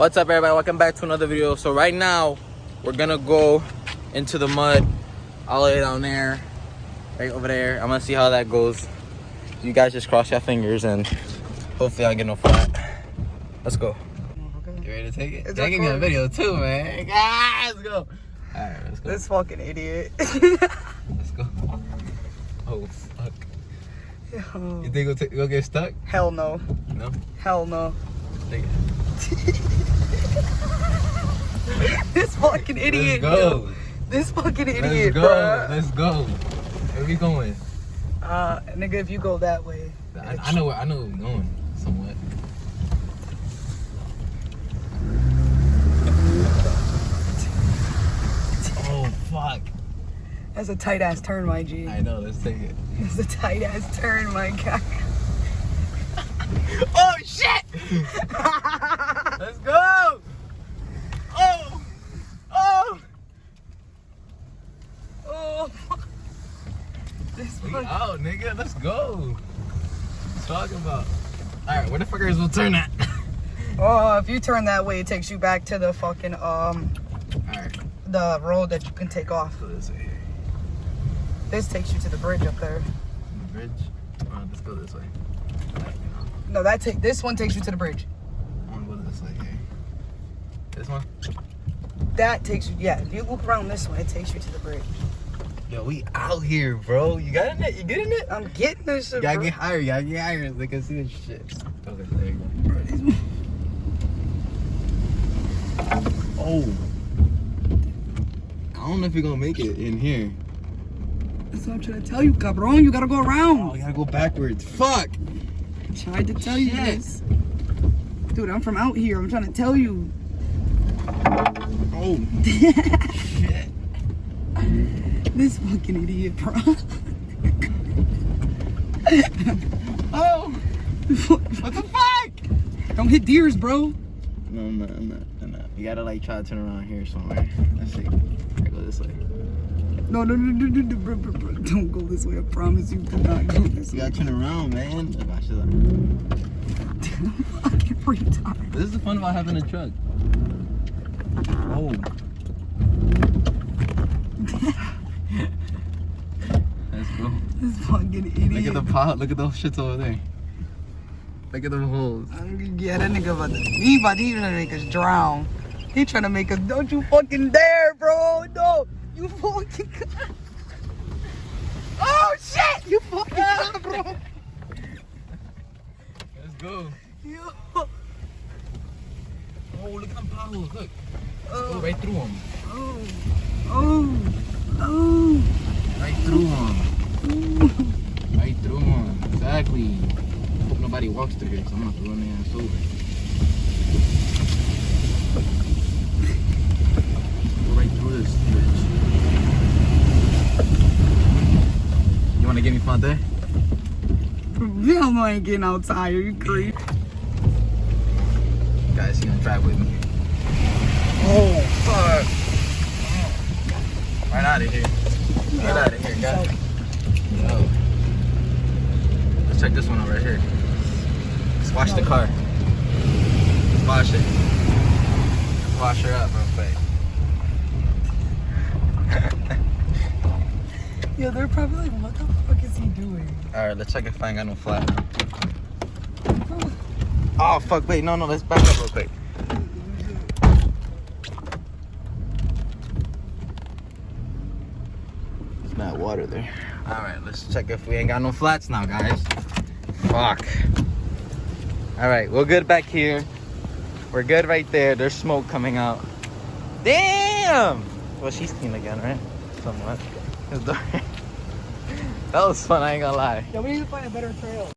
What's up, everybody? Welcome back to another video. So right now we're gonna go into the mud all the way down there, right over there. I'm gonna see how that goes. You guys just cross your fingers and hopefully I'll get no flat. Let's go. You ready to take it? Taking me a video too, man. Let's go. Alright, let's go. This fucking idiot. Let's go. Oh fuck. Yo. You think you'll get stuck? Hell no. No? Hell no. Take it. This fucking idiot. Let's go. This fucking idiot, Let's go. bro. Let's go. Where we going? Nigga, if you go that way. I know where we're going, somewhat. Oh fuck. That's a tight ass turn, my G. I know, let's take it. That's a tight ass turn, my guy. Oh shit! Let's go! Oh! Oh! Oh. This We fuck. out, nigga. Let's go. What you talking about? Alright, where the fuck is we'll turn at? Oh, if you turn that way, it takes you back to the fucking Alright. the road that you can take off. Go this way here. This takes you to the bridge up there. The bridge? Let's go this way. No, this one takes you to the bridge. I wanna go this way here. This one? That takes you, yeah. If you look around this way, it takes you to the bridge. Yo, we out here, bro. You got in it? You getting it? I'm getting this shit, You gotta bro. get higher. You gotta get higher. They can see this shit. Okay, there you go. Oh. I don't know if you're gonna make it in here. That's what I'm trying to tell you, cabron. You gotta go around. Oh, you gotta go backwards. Fuck. I tried to tell you this. Dude, I'm from out here. I'm trying to tell you. Oh. Shit. This fucking idiot, bro. Oh. What the fuck? Don't hit deers, bro. No, I'm not. You gotta like try to turn around here somewhere. Let's see. I go this way. No, bro. Don't go this way. I promise you, do not go this You way. gotta turn around, man. Look, I should Fucking retard. This is the fun about having a truck. Oh. Let's go. This fucking idiot. Look at the pot. Look at those shits over there. Look at them holes. Yeah, that nigga about to, he trying to make us drown. He trying to make us, don't you fucking dare, bro. No, you fucking. Oh shit, you fucking bro. Let's go. Yo. Oh, look at them potholes. Look. Let's go right through them. Oh. Right through them. Right through them. Exactly. Hope nobody walks through here, so I'm gonna have to run their ass over. Go right through this bitch. You wanna give me fun there? Hell no, I ain't getting outside. Are you crazy? Guys, you gonna drive with me? Oh, fuck. Right out of here. Get out of here, guys. No. Let's check this one out right here. Let's wash the car. Let's wash it. Let's wash her up real quick. Yo, they're probably like, what the fuck is he doing? Alright, let's check if I ain't got no flat. Oh, fuck, wait, no, let's back up real quick. There's not water there. Alright, let's check if we ain't got no flats now, guys. Fuck. Alright, we're good back here. We're good right there. There's smoke coming out. Damn! Well, she's clean again, right? Somewhat. It's dark. That was fun, I ain't gonna lie. Yo, we need to find a better trail.